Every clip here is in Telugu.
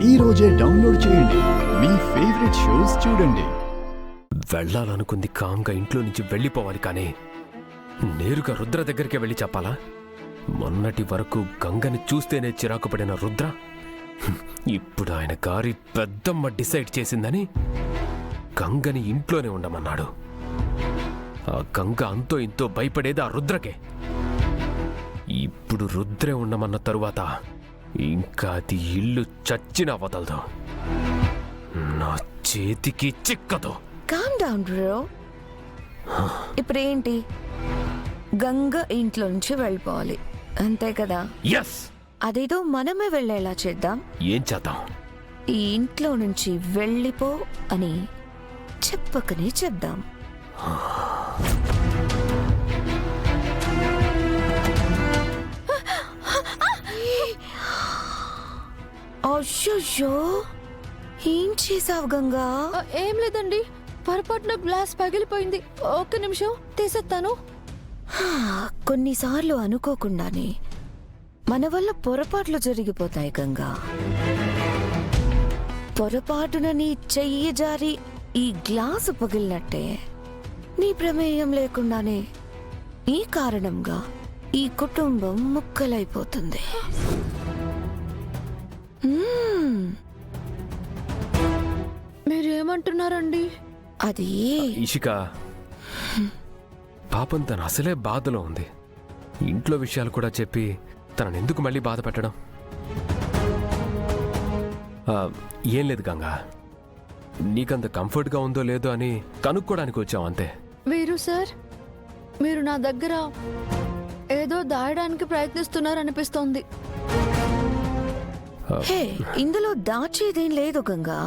ఈ రోజే డౌన్లోడ్ చేయండి. మీ ఫేవరెట్ షోస్ చూడండి. వెళ్ళాలనుకుంది కామ్గా ఇంట్లో నుంచి వెళ్ళిపోవాలి, కానీ నేరుగా రుద్ర దగ్గరికి వెళ్ళి చెప్పాలా? మొన్నటి వరకు గంగని చూస్తేనే చిరాకు పడిన రుద్ర ఇప్పుడు ఆయన గారి పెద్దమ్మ డిసైడ్ చేసిందని గంగని ఇంట్లోనే ఉండమన్నాడు. ఆ గంగ అంతో ఇంతో భయపడేది ఆ రుద్రకే. ఇప్పుడు రుద్రే ఉండమన్న తరువాత ఇంకా అది ఇల్లు చచ్చినా వదలదు, నా చేతికి చిక్కదు. Calm down bro. ఇప్పుడేంటి, గంగ ఇంట్లో నుంచి వెళ్ళిపోవాలి అంతే కదా? ఎస్. అదేదో మనమే వెళ్ళేలా చేద్దాం. ఏం చేద్దాం? ఈ ఇంట్లో నుంచి వెళ్ళిపో అని చెప్పకనే చెప్దాం. అయ్యో, ఏం చేసావు గంగా? ఏం లేదండి, పొరపాటున గ్లాస్ పగిలిపోయింది. ఒక్క నిమిషం తీసేస్తాను. కొన్నిసార్లు అనుకోకుండానే మన వల్ల పొరపాట్లు జరిగిపోతాయి గంగా. పొరపాటున నీ చెయ్యి జారి ఈ గ్లాసు పగిలినట్టే నీ ప్రమేయం లేకుండానే ఈ కారణంగా ఈ కుటుంబం ముక్కలైపోతుంది. మీరేమంటున్నారండి? అది ఇషిక, పాపం తను అసలే బాధలో ఉంది. ఇంట్లో విషయాలు కూడా చెప్పి తనని ఎందుకు మళ్ళీ బాధ పెట్టడం? ఏం లేదు గంగా, నీకంత కంఫర్ట్గా ఉందో లేదో అని కనుక్కోడానికి వచ్చాం అంతే. వీరు సార్, మీరు నా దగ్గర ఏదో దాయడానికి ప్రయత్నిస్తున్నారనిపిస్తోంది. హే, ఇందులో దాచేదేం లేదు గంగా.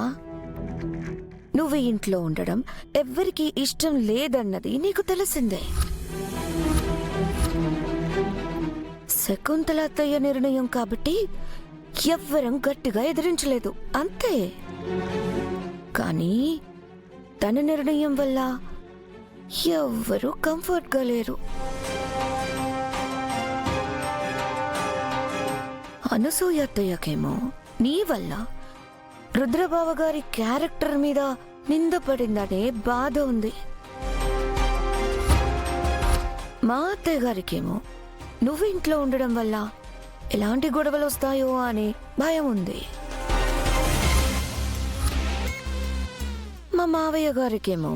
నువ్వు ఇంట్లో ఉండడం ఎవ్వరికీ ఇష్టం లేదన్నది నీకు తెలిసిందే. శకుంతల అత్తయ్య నిర్ణయం కాబట్టి ఎవ్వరం గట్టిగా ఎదిరించలేదు అంతే. కానీ తన నిర్ణయం వల్ల ఎవ్వరూ కంఫర్ట్గా లేరు. అనసూయ అత్తయ్యకేమో నీ వల్ల రుద్రబావ గారి క్యారెక్టర్ మీద నింద పడిందనే బాధ ఉంది. మా అత్తయ్య గారికేమో నువ్వు ఇంట్లో ఉండడం వల్ల ఎలాంటి గొడవలు వస్తాయో అనే భయం ఉంది. మా మావయ్య గారికేమో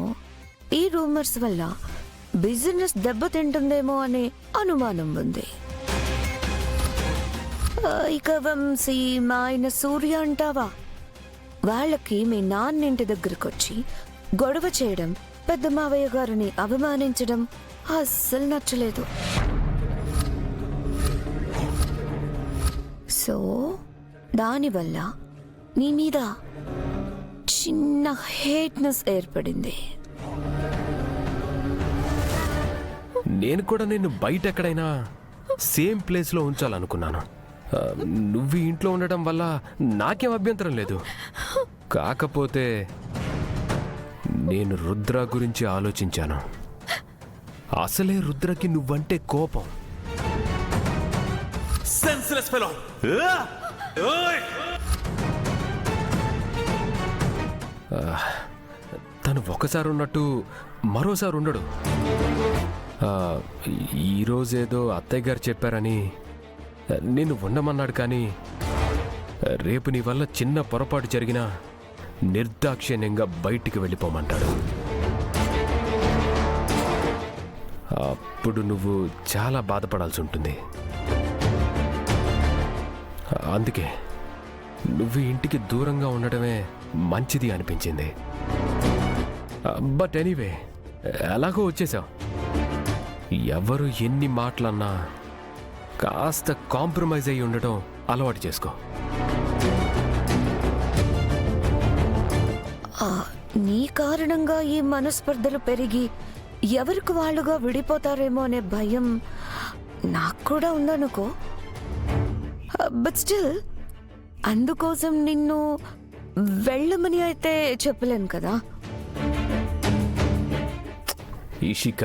ఈ రూమర్స్ వల్ల బిజినెస్ దెబ్బతింటుందేమో అనే అనుమానం ఉంది. ఇక వంశీ, మా ఆయన సూర్య అంటావా, వాళ్ళకి మీ నాన్నింటి దగ్గరకు వచ్చి గొడవ చేయడం, పెద్ద మావయ్య గారిని అవమానించడం అస్సలు నచ్చలేదు. సో దానివల్ల నీ మీద చిన్న హేట్నెస్ ఏర్పడింది. నేను కూడా నిన్ను బయట ఎక్కడైనా సేమ్ ప్లేస్లో ఉంచాలనుకున్నాను. నువ్వు ఇంట్లో ఉండటం వల్ల నాకేం అభ్యంతరం లేదు. కాకపోతే నేను రుద్ర గురించి ఆలోచించాను. అసలే రుద్రకి నువ్వంటే కోపం. తను ఒకసారి ఉన్నట్టు మరోసారి ఉండడు. ఈరోజేదో అత్తయ్య గారు చెప్పారని నిన్ను ఉండమన్నాడు, కానీ రేపు నీ వల్ల చిన్న పొరపాటు జరిగినా నిర్దాక్షిణ్యంగా బయటికి వెళ్ళిపోమంటాడు. అప్పుడు నువ్వు చాలా బాధపడాల్సి ఉంటుంది. అందుకే నువ్వు ఇంటికి దూరంగా ఉండటమే మంచిది అనిపించింది. బట్ ఎనీవే, ఎలాగో వచ్చేసావు. ఎవరు ఎన్ని మాటలన్నా కాస్త కాంప్రమైజ్ అయ్యి ఉండటం అలవాటు చేసుకో. నీ కారణంగా ఈ మనస్పర్ధలు పెరిగి ఎవరికి వాళ్ళుగా విడిపోతారేమో అనే భయం నాకు కూడా ఉందనుకో. బట్ స్టిల్ అందుకోసం నిన్ను వెళ్ళమని అయితే చెప్పలేను కదా. ఇషిక,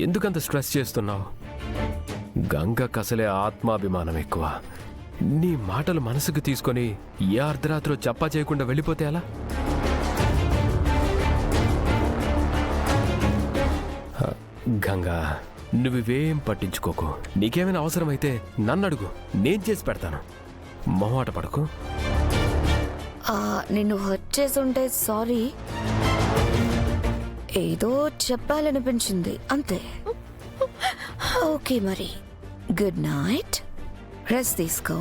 ఎందుకంత స్ట్రెస్ చేస్తున్నావు? గంగకు అసలే ఆత్మాభిమానం ఎక్కువ. నీ మాటలు మనసుకు తీసుకొని ఏ అర్ధరాత్రో చెప్పా చేయకుండా వెళ్ళిపోతే ఎలా? గంగా, నువ్వేం పట్టించుకోకు. నీకేమైనా అవసరమైతే నన్ను అడుగు, నేను చేసి పెడతాను. మొహమాట పడకు. నిన్ను హర్ట్ చేసుంటే సారీ. ఏదో చెప్పాలనిపించింది అంతే. ఓకే మరి, గుడ్ నైట్. రెస్ట్ తీసుకో.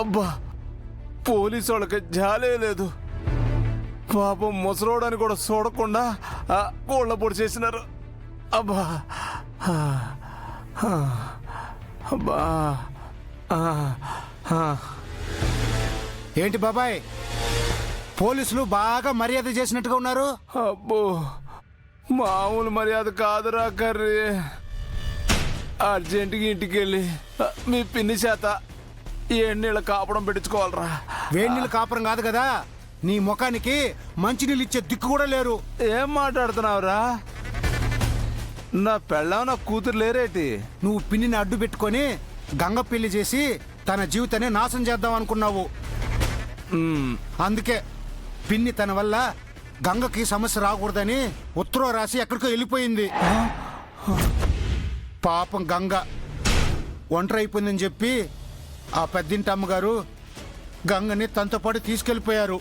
అబ్బా, పోలీసు వాళ్ళకి జాలే లేదు. పాపం ముసలోడని కూడా చూడకుండా కోళ్ళ పొడి చేసినారు. అబ్బా అబ్బా. ఏంటి బాబాయ్, పోలీసులు బాగా మర్యాద చేసినట్టుగా ఉన్నారు. అబ్బో, మామూలు మర్యాద కాదురా కర్రీ. అర్జెంటుగా ఇంటికి వెళ్ళి మీ పిన్ని చేత ఏళ్ళ కాపడం పెట్టించుకోవాలరా. వేడి నీళ్ళు కాపురం కాదు కదా, నీ ముఖానికి మంచినీళ్ళు ఇచ్చే దిక్కు కూడా లేరు. ఏం మాట్లాడుతున్నావురా? నా పెళ్ళాం నా కూతురు లేరేటి? నువ్వు పిన్నిని అడ్డు పెట్టుకొని గంగ పెళ్లి చేసి తన జీవితాన్ని నాశనం చేద్దాం అనుకున్నావు. అందుకే పిన్ని తన వల్ల గంగకి సమస్య రాకూడదని ఉత్తరం రాసి ఎక్కడికో వెళ్ళిపోయింది. పాపం గంగ ఒంటరి అయిపోయిందని చెప్పి ఆ పెద్దింటి అమ్మగారు గంగని తనతో పాటు తీసుకెళ్లిపోయారు.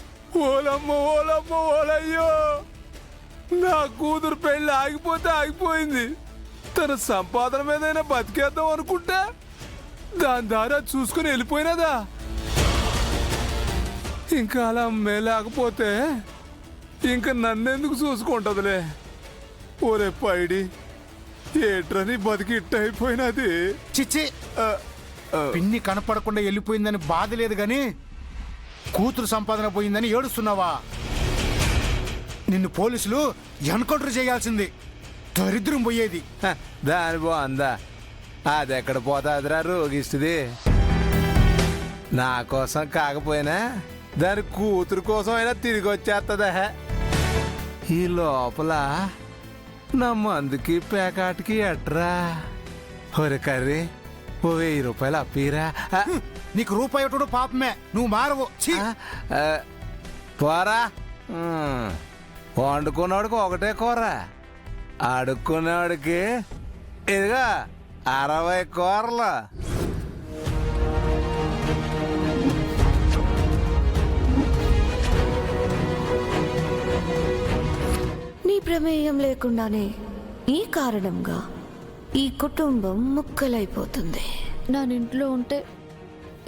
ఓలమ్మ ఓలమ్మ ఓలయ్యో, నా కూతురు పెళ్ళి ఆగిపోతే ఆగిపోయింది. తన సంపాదన మీదైనా బతికేద్దాం అనుకుంటే దాని దారా చూసుకుని వెళ్ళిపోయినదా? ఇంకా అలా మేలేకపోతే ఇంకా నన్నెందుకు చూసుకుంటదిలే. ఓరే పైడి, ఏట్రని బతికి ఇట్ట అయిపోయినది. చిచ్చి, పిన్ని కనపడకుండా వెళ్ళిపోయిందని బాధ లేదు గాని కూతురు సంపాదన పోయిందని ఏడుస్తున్నావా? నిన్ను పోలీసులు ఎన్కౌంటర్ చేయాల్సింది, దరిద్రం పోయేది. దాని బాగుందా? అది ఎక్కడ పోతాదిరా రోగిస్తుంది. నా కోసం కాకపోయినా దాని కూతురు కోసం అయినా తిరిగి వచ్చేస్తుందా? ఈ లోపల నా మందుకి పేకాటికి ఎట్రా. ఒరే కర్రీ, ఓ 1000 రూపాయలు అప్పీరా. నీకు రూపాయి ఒకటి పాపమే, నువ్వు మారవు. ఛీ! పోరా. వండుకున్నవాడికి ఒకటే కూర, అడుక్కునేవాడికి ఇదిగా 60 కూరలు. నీ ప్రమేయం లేకుండానే ఈ కారణంగా ఈ కుటుంబం ముక్కలైపోతుంది. నా ఇంట్లో ఉంటే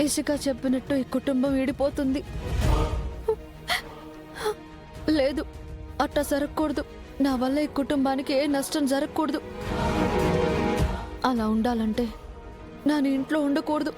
ఇసుక చెప్పినట్టు ఈ కుటుంబం విడిపోతుంది. లేదు, అట్టా జరగకూడదు. నా వల్ల ఈ కుటుంబానికి ఏ నష్టం జరగకూడదు. అలా ఉండాలంటే నా ఇంట్లో ఉండకూడదు.